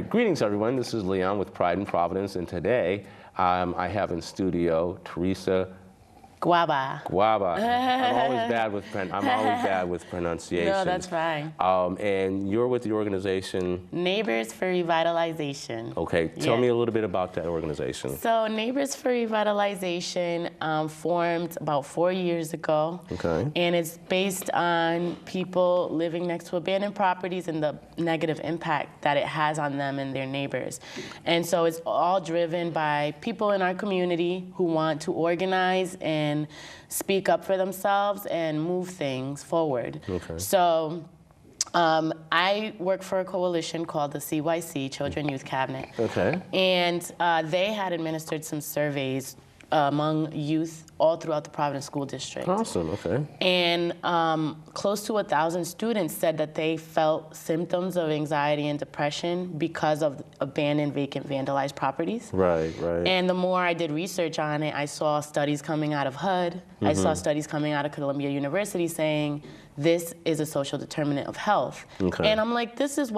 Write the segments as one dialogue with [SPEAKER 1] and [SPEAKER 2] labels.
[SPEAKER 1] right, greetings everyone. This is Leon with Pride in Providence, and today I have in studio Teresa
[SPEAKER 2] Guaba.
[SPEAKER 1] Guaba. I'm always bad with pronunciation.
[SPEAKER 2] No, that's fine.
[SPEAKER 1] And you're with the organization
[SPEAKER 2] Neighbors for Revitalization.
[SPEAKER 1] Okay, tell me a little bit about that organization.
[SPEAKER 2] So Neighbors for Revitalization formed about 4 years ago.
[SPEAKER 1] Okay.
[SPEAKER 2] And it's based on people living next to abandoned properties and the negative impact that it has on them and their neighbors. And so it's all driven by people in our community who want to organize and speak up for themselves and move things forward.
[SPEAKER 1] Okay.
[SPEAKER 2] So I work for a coalition called the CYC, Children Youth Cabinet.
[SPEAKER 1] Okay.
[SPEAKER 2] And they had administered some surveys among youth all throughout the Providence School District.
[SPEAKER 1] Awesome, okay.
[SPEAKER 2] And close to 1,000 students said that they felt symptoms of anxiety and depression because of abandoned, vacant, vandalized properties.
[SPEAKER 1] Right, right.
[SPEAKER 2] And the more I did research on it, I saw studies coming out of HUD. I saw studies coming out of Columbia University saying this is a social determinant of health.
[SPEAKER 1] Okay.
[SPEAKER 2] And I'm like, this is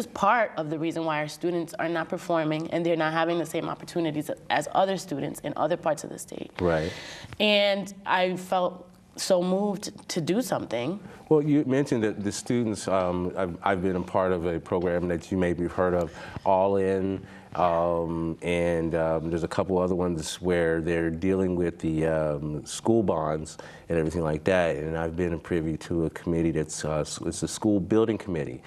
[SPEAKER 2] part of the reason why our students are not performing and they're not having the same opportunities as other students in other parts of the state.
[SPEAKER 1] Right.
[SPEAKER 2] And I felt so moved to do something.
[SPEAKER 1] Well, you mentioned that the students, I've been a part of a program that you may be heard of, All In, and there's a couple other ones where they're dealing with the school bonds and everything like that. And I've been privy to a committee that's it's a school building committee.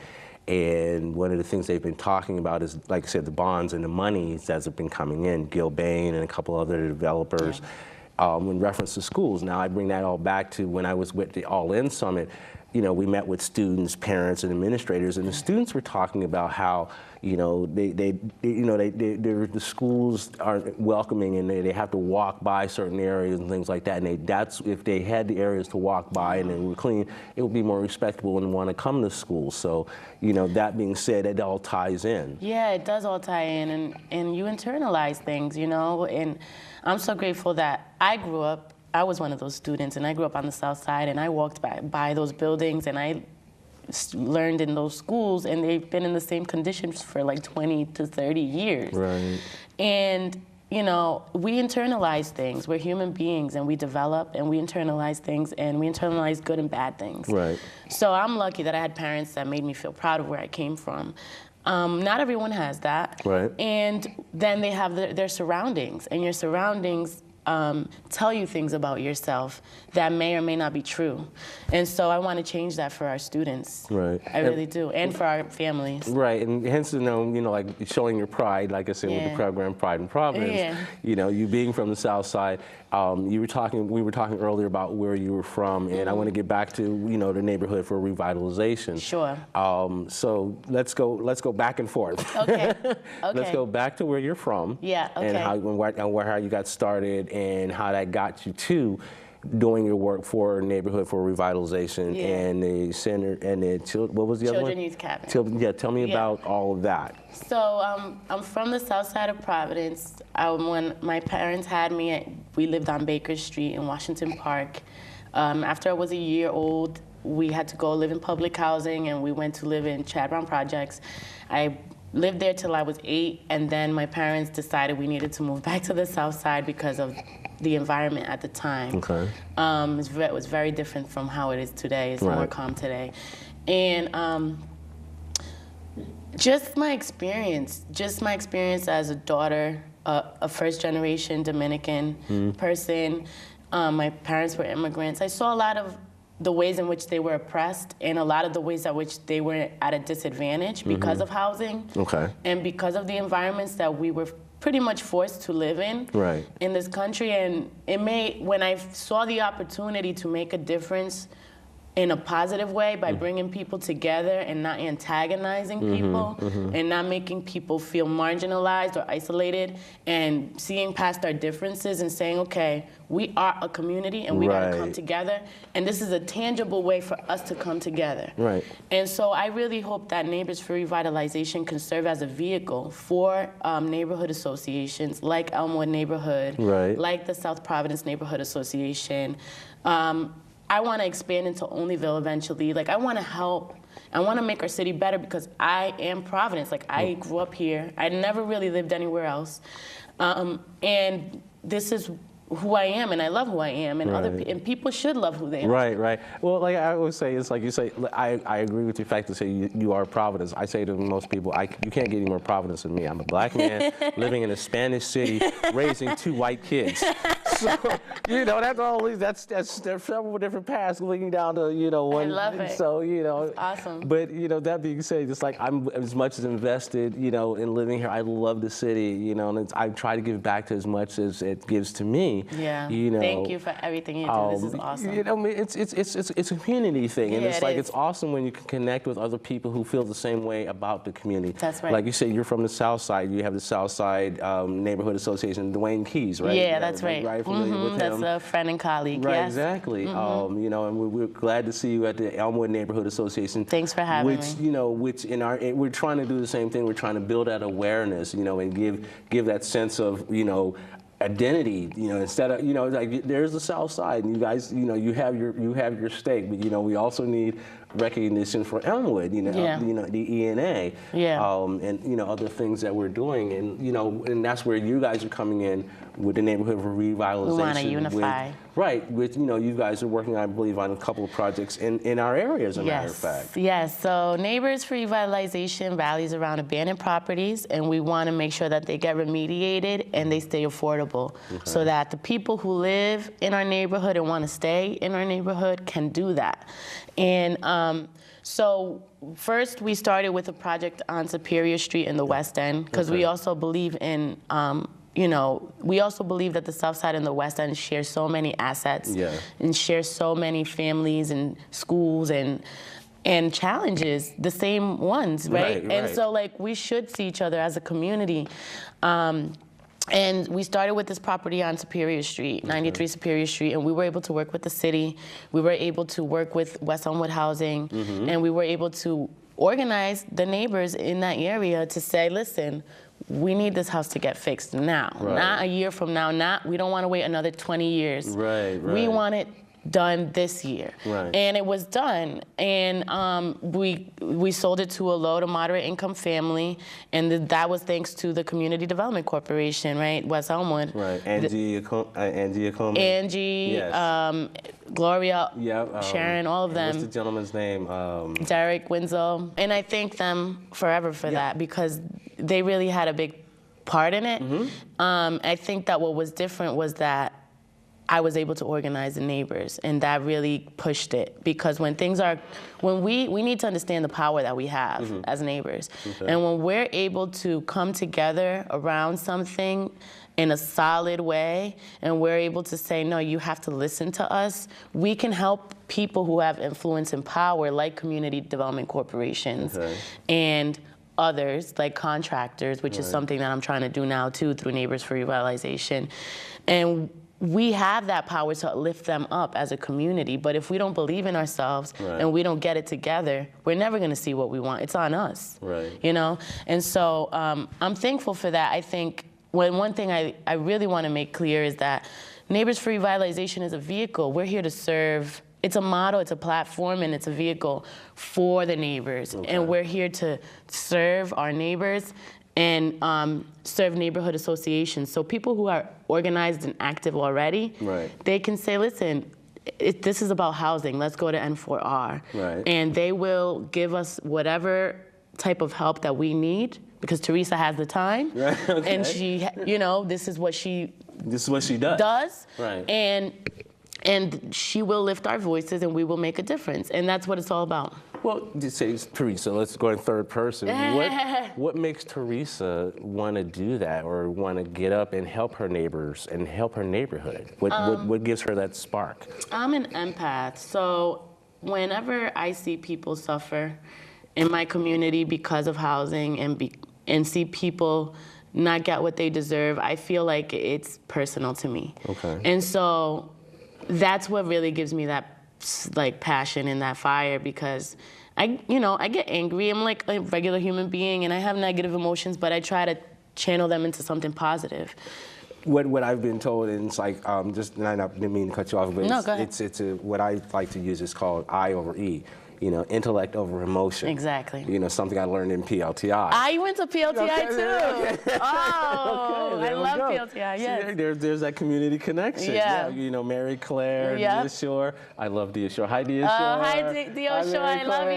[SPEAKER 1] And one of the things they've been talking about is, like I said, the bonds and the monies that have been coming in, Gil Bain and a couple other developers, in reference to schools. Now I bring that all back to when I was with the All In Summit. You know, we met with students, parents, and administrators, and the students were talking about how, you know, the schools aren't welcoming, and they have to walk by certain areas and things like that. And that's if they had the areas to walk by and they were clean, it would be more respectable and want to come to school. So, you know, that being said, it all ties in.
[SPEAKER 2] Yeah, it does all tie in, and you internalize things, you know. And I'm so grateful that I was one of those students, and I grew up on the South Side, and I walked by those buildings, and I learned in those schools, and they've been in the same conditions for like 20 to 30 years.
[SPEAKER 1] Right.
[SPEAKER 2] And, you know, we internalize things. We're human beings, and we develop, and we internalize things, and we internalize good and bad things.
[SPEAKER 1] Right.
[SPEAKER 2] So I'm lucky that I had parents that made me feel proud of where I came from. Not everyone has that.
[SPEAKER 1] Right.
[SPEAKER 2] And then they have their surroundings, and your surroundings tell you things about yourself that may or may not be true. And so I want to change that for our students.
[SPEAKER 1] Right.
[SPEAKER 2] I really do, and for our families.
[SPEAKER 1] Right, and hence, you know, like showing your pride, like I said, with the program Pride in Providence. You know, you being from the South Side, we were talking earlier about where you were from, and I want to get back to, you know, the neighborhood for revitalization.
[SPEAKER 2] Sure.
[SPEAKER 1] So let's go back and forth.
[SPEAKER 2] Okay. Okay.
[SPEAKER 1] Let's go back to where you're from.
[SPEAKER 2] Yeah. Okay.
[SPEAKER 1] And how you got started and how that got you to doing your work for Neighborhood for Revitalization and the center and the what was the other one?
[SPEAKER 2] Children Youth Cabinet.
[SPEAKER 1] Tell me about all of that.
[SPEAKER 2] So I'm from the South Side of Providence. When my parents had me, we lived on Baker Street in Washington Park. After I was a year old, we had to go live in public housing, and we went to live in Chad Brown Projects. I lived there till I was 8, and then my parents decided we needed to move back to the South Side because of the environment at the time.
[SPEAKER 1] Okay.
[SPEAKER 2] It was very different from how it is today. It's more calm today. And just my experience as a daughter, a first-generation Dominican person. My parents were immigrants. I saw a lot of the ways in which they were oppressed, and a lot of the ways at which they were at a disadvantage because of housing.
[SPEAKER 1] Okay.
[SPEAKER 2] And because of the environments that we were pretty much forced to live in in this country. And when I saw the opportunity to make a difference in a positive way by bringing people together and not antagonizing people and not making people feel marginalized or isolated, and seeing past our differences and saying, okay, we are a community and we gotta come together, and this is a tangible way for us to come together.
[SPEAKER 1] Right.
[SPEAKER 2] And so I really hope that Neighbors for Revitalization can serve as a vehicle for neighborhood associations like Elmwood Neighborhood, like the South Providence Neighborhood Association. I want to expand into Olneyville eventually. Like, I want to help to make our city better because I am Providence. Like, I grew up here. I never really lived anywhere else. And this is who I am, and I love who I am, and and people should love who they are.
[SPEAKER 1] Right, right. Well, like I always say, it's like you say, I agree with your fact to say you are Providence. I say to most people, you can't get any more Providence than me. I'm a black man living in a Spanish city, raising 2 white kids. So, you know, that's several different paths leading down to, you know, one.
[SPEAKER 2] I love it.
[SPEAKER 1] So, you know.
[SPEAKER 2] That's awesome.
[SPEAKER 1] But, you know, that being said, it's like I'm as much as invested, you know, in living here. I love the city, you know, and I try to give back to as much as it gives to me.
[SPEAKER 2] Yeah.
[SPEAKER 1] You know,
[SPEAKER 2] thank you for everything you do. This is awesome.
[SPEAKER 1] You know, it's a community thing, and it's like it's awesome when you can connect with other people who feel the same way about the community.
[SPEAKER 2] That's right.
[SPEAKER 1] Like you say, you're from the South Side. You have the South Side Neighborhood Association, Dwayne Keys, right?
[SPEAKER 2] Yeah, that's right.
[SPEAKER 1] Right, familiar with
[SPEAKER 2] that's
[SPEAKER 1] him.
[SPEAKER 2] a friend and colleague.
[SPEAKER 1] Right,
[SPEAKER 2] yes.
[SPEAKER 1] Exactly. You know, and we're glad to see you at the Elmwood Neighborhood Association.
[SPEAKER 2] Thanks for having me.
[SPEAKER 1] You know, we're trying to do the same thing. We're trying to build that awareness, you know, and give that sense of, you know, identity, you know, instead of, you know, like there's the South Side, and you guys, you know, you have your stake, but you know, we also need recognition for Elmwood, you know, the ENA, and you know, other things that we're doing, and you know, and that's where you guys are coming in with the neighborhood revitalization.
[SPEAKER 2] We want to unify.
[SPEAKER 1] With you know, you guys are working, I believe, on a couple of projects in our area, as a matter of fact.
[SPEAKER 2] Yes. So Neighbors for Revitalization rallies around abandoned properties, and we want to make sure that they get remediated and they stay affordable, so that the people who live in our neighborhood and want to stay in our neighborhood can do that. And so first we started with a project on Superior Street in the West End, because we also believe in you know, we also believe that the South Side and the West End share so many assets and share so many families and schools and challenges, the same ones, right? And so, like, we should see each other as a community. And we started with this property on Superior Street, 93 Superior Street, and we were able to work with the city. We were able to work with West Elmwood Housing, and we were able to organize the neighbors in that area to say, listen, we need this house to get fixed now, not a year from now, we don't want to wait another 20 years. We want it done this year. And it was done, and we sold it to a low to moderate income family, and that was thanks to the Community Development Corporation, right, West Elmwood. Angie, Gloria, Sharon, all of them.
[SPEAKER 1] What's the gentleman's name?
[SPEAKER 2] Derek Winslow. And I thank them forever for that, because they really had a big part in it. I think that what was different was that I was able to organize the neighbors, and that really pushed it, because when we need to understand the power that we have as neighbors. And when we're able to come together around something in a solid way, and we're able to say, no, you have to listen to us, we can help people who have influence and power, like community development corporations and others, like contractors, which is something that I'm trying to do now too through Neighbors for Revitalization. And we have that power to lift them up as a community, but if we don't believe in ourselves and we don't get it together, we're never going to see what we want. It's on us, you know? And so I'm thankful for that. I think one thing I really want to make clear is that Neighbors for Revitalization is a vehicle. We're here to serve. It's a model, it's a platform, and it's a vehicle for the neighbors. And we're here to serve our neighbors and serve neighborhood associations. So people who are organized and active already, they can say, listen, this is about housing, let's go to N4R. And they will give us whatever type of help that we need, because Teresa has the time, and she, you know, this is what she does. And she will lift our voices, and we will make a difference, and that's what it's all about.
[SPEAKER 1] Well, just say, Teresa, let's go in third person. What makes Teresa want to do that, or want to get up and help her neighbors and help her neighborhood? What gives her that spark? I'm
[SPEAKER 2] an empath, so whenever I see people suffer in my community because of housing and see people not get what they deserve, I feel like it's personal to me. And so that's what really gives me that passion and that fire, because I get angry. I'm like a regular human being, and I have negative emotions, but I try to channel them into something positive.
[SPEAKER 1] What I've been told, and it's like, I didn't mean to cut you off, but
[SPEAKER 2] no, go ahead.
[SPEAKER 1] What I like to use is called I over E. intellect over emotion.
[SPEAKER 2] Exactly.
[SPEAKER 1] Something I learned in PLTI.
[SPEAKER 2] I went to PLTI too.
[SPEAKER 1] Okay.
[SPEAKER 2] Oh,
[SPEAKER 1] Okay,
[SPEAKER 2] I love PLTI. Yes.
[SPEAKER 1] See, there's that community connection.
[SPEAKER 2] Yeah.
[SPEAKER 1] Mary Claire,
[SPEAKER 2] Yep.
[SPEAKER 1] Dia Shore. I love Dia Shore. Hi, Dia Shore.
[SPEAKER 2] Hi, Dia Shore. I love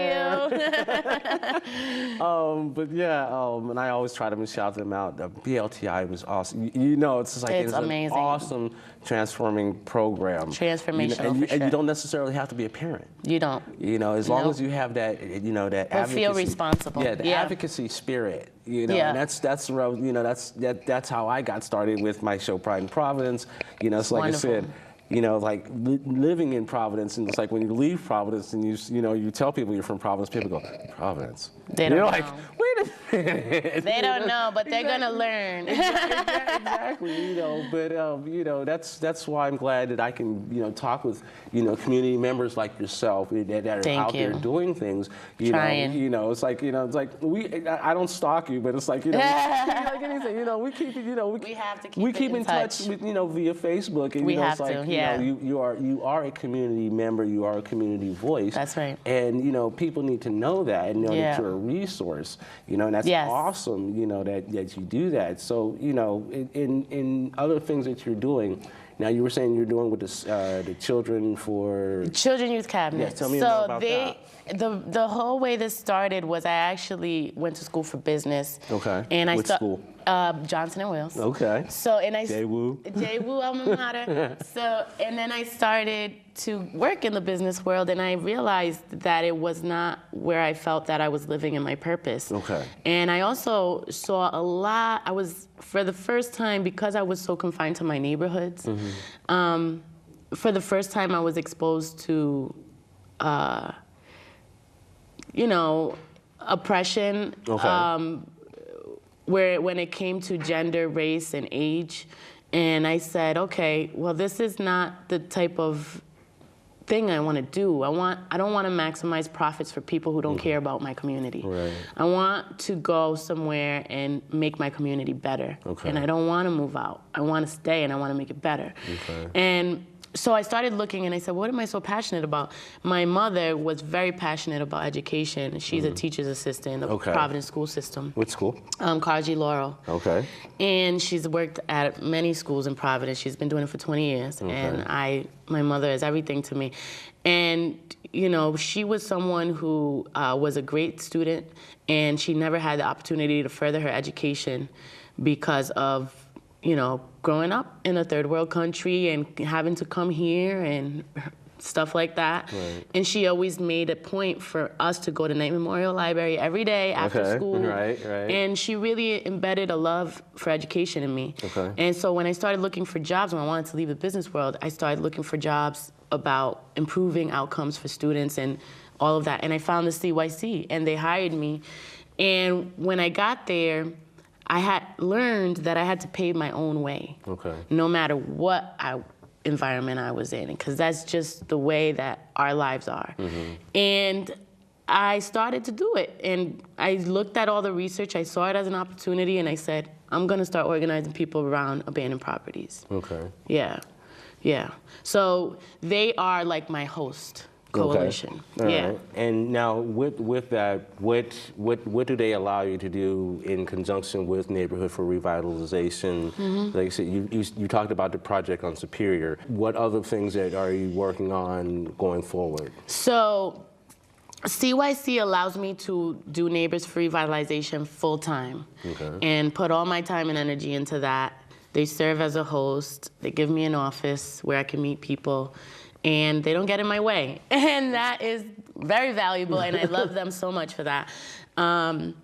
[SPEAKER 2] you.
[SPEAKER 1] But yeah, and I always try to shout them out. The PLTI was awesome. It's just like
[SPEAKER 2] it's amazing.
[SPEAKER 1] An awesome transforming program.
[SPEAKER 2] Transformational, for sure.
[SPEAKER 1] And you don't necessarily have to be a parent.
[SPEAKER 2] You don't.
[SPEAKER 1] As long as you have that, that advocacy.
[SPEAKER 2] Feel responsible.
[SPEAKER 1] Yeah, the advocacy spirit. And that's how I got started with my show Pride in Providence. It's like
[SPEAKER 2] wonderful.
[SPEAKER 1] I said. Living in Providence, and it's like when you leave Providence and you tell people you're from Providence, people go, Providence.
[SPEAKER 2] They don't know.
[SPEAKER 1] Like, wait a minute.
[SPEAKER 2] They don't know, but they're gonna learn.
[SPEAKER 1] Exactly. That's why I'm glad that I can, talk with, community members like yourself that are out there doing things.
[SPEAKER 2] Trying.
[SPEAKER 1] It's like, I don't stalk you, but it's like, like anything, we keep,
[SPEAKER 2] we have to keep
[SPEAKER 1] in touch with, via Facebook, and
[SPEAKER 2] we have
[SPEAKER 1] it's like,
[SPEAKER 2] to. Yeah.
[SPEAKER 1] You are a community member, you are a community voice.
[SPEAKER 2] That's right.
[SPEAKER 1] And people need to know that and know that you're a resource. And that's awesome. That you do that. So in other things that you're doing. Now you were saying you're doing with the children for
[SPEAKER 2] Children Youth Cabinet.
[SPEAKER 1] Yeah, tell me more about that.
[SPEAKER 2] The whole way this started was I actually went to school for business.
[SPEAKER 1] Okay.
[SPEAKER 2] And
[SPEAKER 1] Which school?
[SPEAKER 2] Johnson and Wales.
[SPEAKER 1] Okay.
[SPEAKER 2] So
[SPEAKER 1] J-Woo.
[SPEAKER 2] J-Woo alma mater. And then I started to work in the business world, and I realized that it was not where I felt that I was living in my purpose.
[SPEAKER 1] Okay.
[SPEAKER 2] And I also saw a lot. I was, for the first time, because I was so confined to my neighborhoods, for the first time I was exposed to oppression, when it came to gender, race, and age. And I said, okay, well, this is not the type of thing I want to do. I don't want to maximize profits for people who don't care about my community.
[SPEAKER 1] Right.
[SPEAKER 2] I want to go somewhere and make my community better.
[SPEAKER 1] Okay.
[SPEAKER 2] And I don't want to move out. I want to stay, and I want to make it better.
[SPEAKER 1] Okay.
[SPEAKER 2] And so I started looking, and I said, what am I so passionate about? My mother was very passionate about education. She's a teacher's assistant in the Providence school system.
[SPEAKER 1] Which school?
[SPEAKER 2] Carnegie Laurel.
[SPEAKER 1] Okay.
[SPEAKER 2] And she's worked at many schools in Providence. She's been doing it for 20 years.
[SPEAKER 1] Okay.
[SPEAKER 2] And my mother is everything to me. And, she was someone who was a great student, and she never had the opportunity to further her education because of growing up in a third world country and having to come here and stuff like that.
[SPEAKER 1] Right.
[SPEAKER 2] And she always made a point for us to go to Knight Memorial Library every day after school.
[SPEAKER 1] Right.
[SPEAKER 2] And she really embedded a love for education in me.
[SPEAKER 1] Okay.
[SPEAKER 2] And so when I started looking for jobs, when I wanted to leave the business world, I started looking for jobs about improving outcomes for students and all of that. And I found the CYC, and they hired me. And when I got there, I had learned that I had to pave my own way, no matter what environment I was in, because that's just the way that our lives are. And I started to do it, and I looked at all the research. I saw it as an opportunity, and I said, I'm going to start organizing people around abandoned properties. Okay. Yeah. So they are like my host coalition.
[SPEAKER 1] Okay. Right. And now with that, what do they allow you to do in conjunction with Neighborhood for Revitalization? Like I said, you talked about the project on Superior. What other things are you working on going forward? So CYC allows me to do Neighbors for Revitalization full time and put all my time and energy into that. They serve as a host. They give me an office where I can meet people, and they don't get in my way. And that is very valuable, and I love them so much for that. And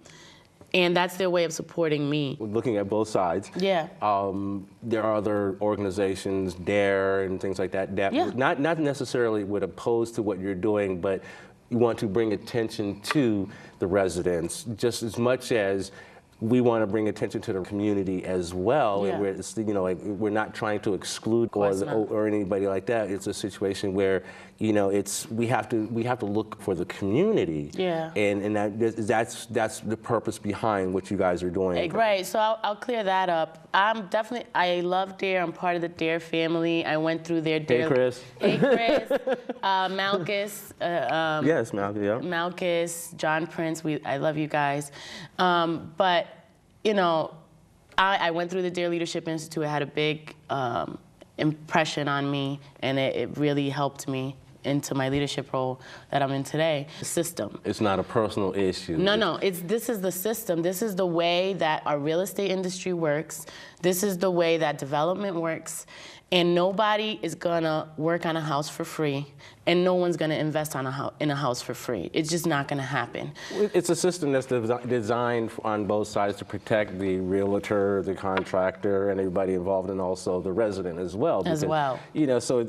[SPEAKER 1] that's their way of supporting me. Looking at both sides.
[SPEAKER 2] Yeah.
[SPEAKER 1] There are other organizations, DARE and things like that, that not necessarily would oppose to what you're doing, but you want to bring attention to the residents just as much as we want to bring attention to the community as well.
[SPEAKER 2] Yeah.
[SPEAKER 1] And it's, like we're not trying to exclude or anybody like that. It's a situation where, we have to look for the community.
[SPEAKER 2] Yeah.
[SPEAKER 1] And that's the purpose behind what you guys are doing.
[SPEAKER 2] Right. So I'll clear that up. I love DARE. I'm part of the DARE family. I went through their DARE.
[SPEAKER 1] Hey, Chris.
[SPEAKER 2] Hey, Chris. Malchus.
[SPEAKER 1] Yes, Malchus. Yeah.
[SPEAKER 2] Malchus, John Prince. I love you guys. But I went through the DARE Leadership Institute. It had a big impression on me, and it really helped me into my leadership role that I'm in today. The system.
[SPEAKER 1] It's not a personal issue.
[SPEAKER 2] No. This is the system. This is the way that our real estate industry works. This is the way that development works. And nobody is gonna work on a house for free, and no one's gonna invest in a house for free. It's just not gonna happen.
[SPEAKER 1] It's a system that's designed on both sides to protect the realtor, the contractor, and everybody involved, and also the resident as well. Because, so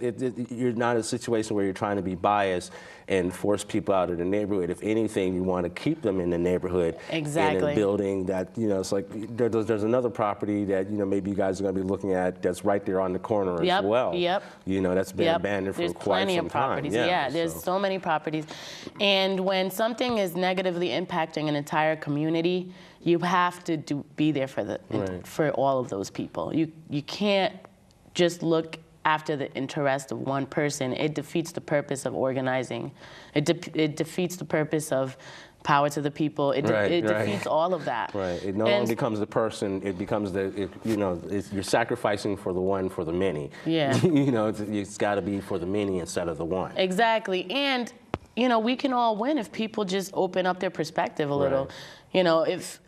[SPEAKER 1] you're not in a situation where you're trying to be biased and force people out of the neighborhood. If anything, you want to keep them in the neighborhood.
[SPEAKER 2] Exactly.
[SPEAKER 1] In a building that, it's like there's another property that, maybe you guys are going to be looking at that's right there on the corner as well.
[SPEAKER 2] Yep.
[SPEAKER 1] That's been abandoned for quite some time.
[SPEAKER 2] There's plenty of properties. Yeah, there's so many properties. And when something is negatively impacting an entire community, you have to be there for all of those people. You can't just look after the interest of one person. It defeats the purpose of organizing. It defeats the purpose of power to the people. It defeats all of that.
[SPEAKER 1] Right. It no longer becomes the person. It becomes you're sacrificing for the one for the many.
[SPEAKER 2] Yeah.
[SPEAKER 1] It's got to be for the many instead of the one.
[SPEAKER 2] Exactly. And we can all win if people just open up their perspective a little. If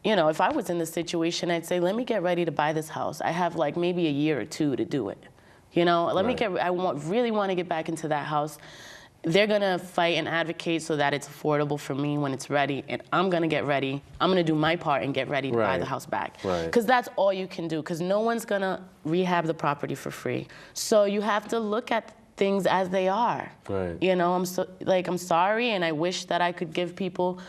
[SPEAKER 2] I was in this situation, I'd say, let me get ready to buy this house. I have like maybe a year or two to do it. I really want to get back into that house. They're going to fight and advocate so that it's affordable for me when it's ready, and I'm going to get ready. I'm going to do my part and get ready to buy the house back. Because that's all you can do, because no one's going to rehab the property for free. So you have to look at things as they are.
[SPEAKER 1] Right.
[SPEAKER 2] I'm sorry, and I wish that I could give people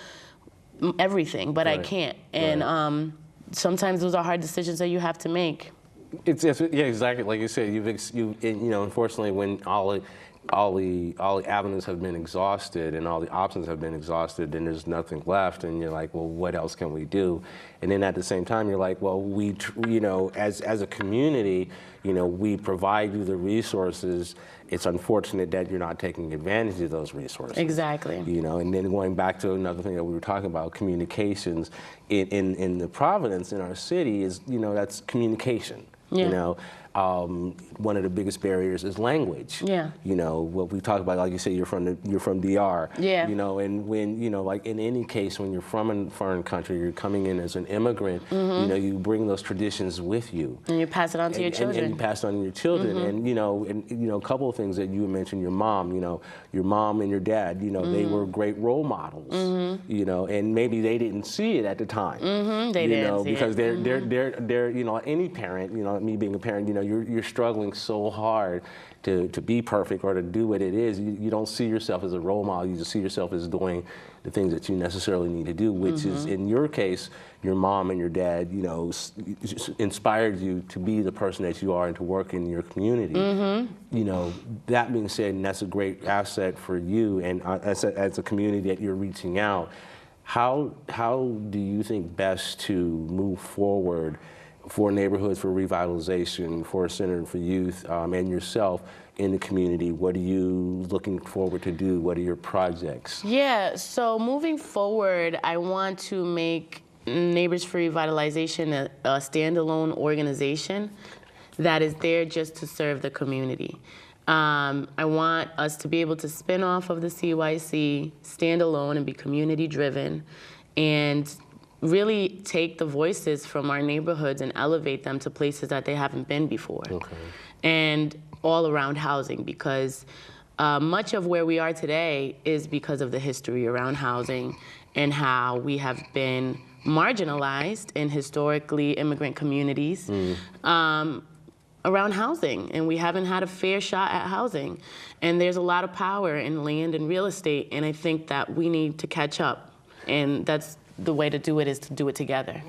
[SPEAKER 2] everything, but I can't. And sometimes those are hard decisions that you have to make.
[SPEAKER 1] Exactly. Like you said, unfortunately, when all the avenues have been exhausted and all the options have been exhausted, then there's nothing left, and you're like, well, what else can we do? And then at the same time, you're like, well, as a community, we provide you the resources. It's unfortunate that you're not taking advantage of those resources.
[SPEAKER 2] Exactly.
[SPEAKER 1] And then going back to another thing that we were talking about, communications in the Providence, in our city, is, that's communication.
[SPEAKER 2] Yeah.
[SPEAKER 1] One of the biggest barriers is language.
[SPEAKER 2] Yeah.
[SPEAKER 1] What we talk about, like you say, you're from DR.
[SPEAKER 2] Yeah.
[SPEAKER 1] And when, like in any case, when you're from a foreign country, you're coming in as an immigrant, you bring those traditions with you.
[SPEAKER 2] And you pass it on to your children.
[SPEAKER 1] And you pass it on to your children. And, a couple of things that you mentioned, your mom and your dad, they were great role models, and maybe they didn't see it at the time.
[SPEAKER 2] They didn't see
[SPEAKER 1] because
[SPEAKER 2] it.
[SPEAKER 1] they're, any parent, me being a parent, you're struggling so hard to be perfect or to do what it is. You don't see yourself as a role model. You just see yourself as doing the things that you necessarily need to do, which is, in your case, your mom and your dad, inspired you to be the person that you are and to work in your community. That being said, and that's a great asset for you, and as a community that you're reaching out, how do you think best to move forward for neighborhoods, for revitalization, for a center for youth, and yourself in the community? What are you looking forward to do? What are your projects?
[SPEAKER 2] Yeah, so moving forward, I want to make Neighbors for Revitalization a standalone organization that is there just to serve the community. I want us to be able to spin off of the CYC, stand alone, and be community-driven, and really take the voices from our neighborhoods and elevate them to places that they haven't been before. Okay. And all around housing, because much of where we are today is because of the history around housing and how we have been marginalized in historically immigrant communities around housing, and we haven't had a fair shot at housing. And there's a lot of power in land and real estate, and I think that we need to catch up. And that's the way to do it is to do it together.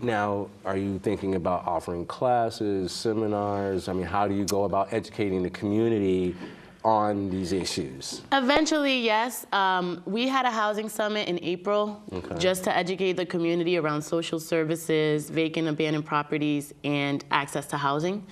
[SPEAKER 1] Now, are you thinking about offering classes, seminars? I mean, how do you go about educating the community on these issues?
[SPEAKER 2] Eventually, yes. We had a housing summit in April just to educate the community around social services, vacant abandoned properties, and access to housing.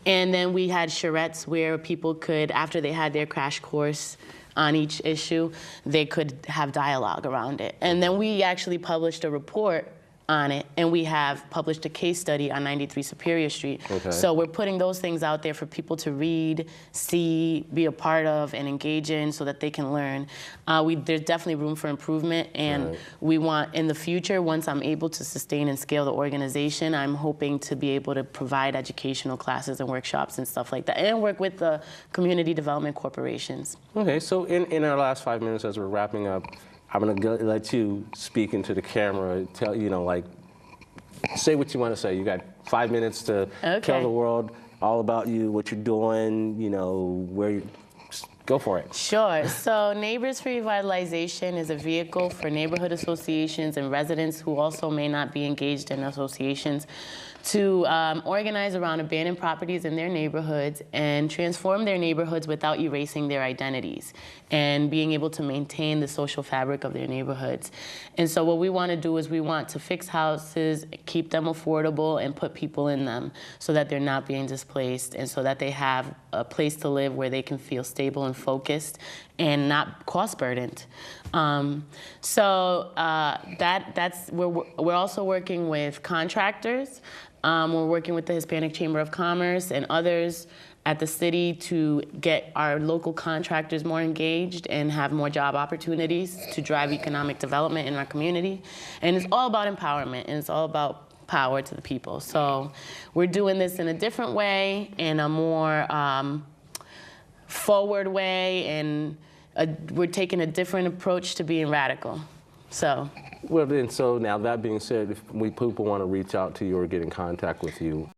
[SPEAKER 2] And then we had charrettes where people could, after they had their crash course on each issue, they could have dialogue around it. And then we actually published a report on it, and we have published a case study on 93 Superior Street. So we're putting those things out there for people to read, see, be a part of, and engage in so that they can learn. There's definitely room for improvement, and we want, in the future, once I'm able to sustain and scale the organization, I'm hoping to be able to provide educational classes and workshops and stuff like that, and work with the community development corporations.
[SPEAKER 1] Okay, so in our last 5 minutes as we're wrapping up, I'm gonna let you speak into the camera, tell, like, say what you want to say. You got 5 minutes to tell the world all about you, what you're doing, where you, go for it.
[SPEAKER 2] Sure, so Neighbors for Revitalization is a vehicle for neighborhood associations and residents who also may not be engaged in associations to organize around abandoned properties in their neighborhoods and transform their neighborhoods without erasing their identities and being able to maintain the social fabric of their neighborhoods. And so what we want to do is we want to fix houses, keep them affordable, and put people in them so that they're not being displaced and so that they have a place to live where they can feel stable and focused and not cost burdened. We're also working with contractors. We're working with the Hispanic Chamber of Commerce and others at the city to get our local contractors more engaged and have more job opportunities to drive economic development in our community. And it's all about empowerment, and it's all about power to the people. So we're doing this in a different way, in a more forward way, and we're taking a different approach to being radical. So.
[SPEAKER 1] Well, then, so now that being said, if people want to reach out to you or get in contact with you,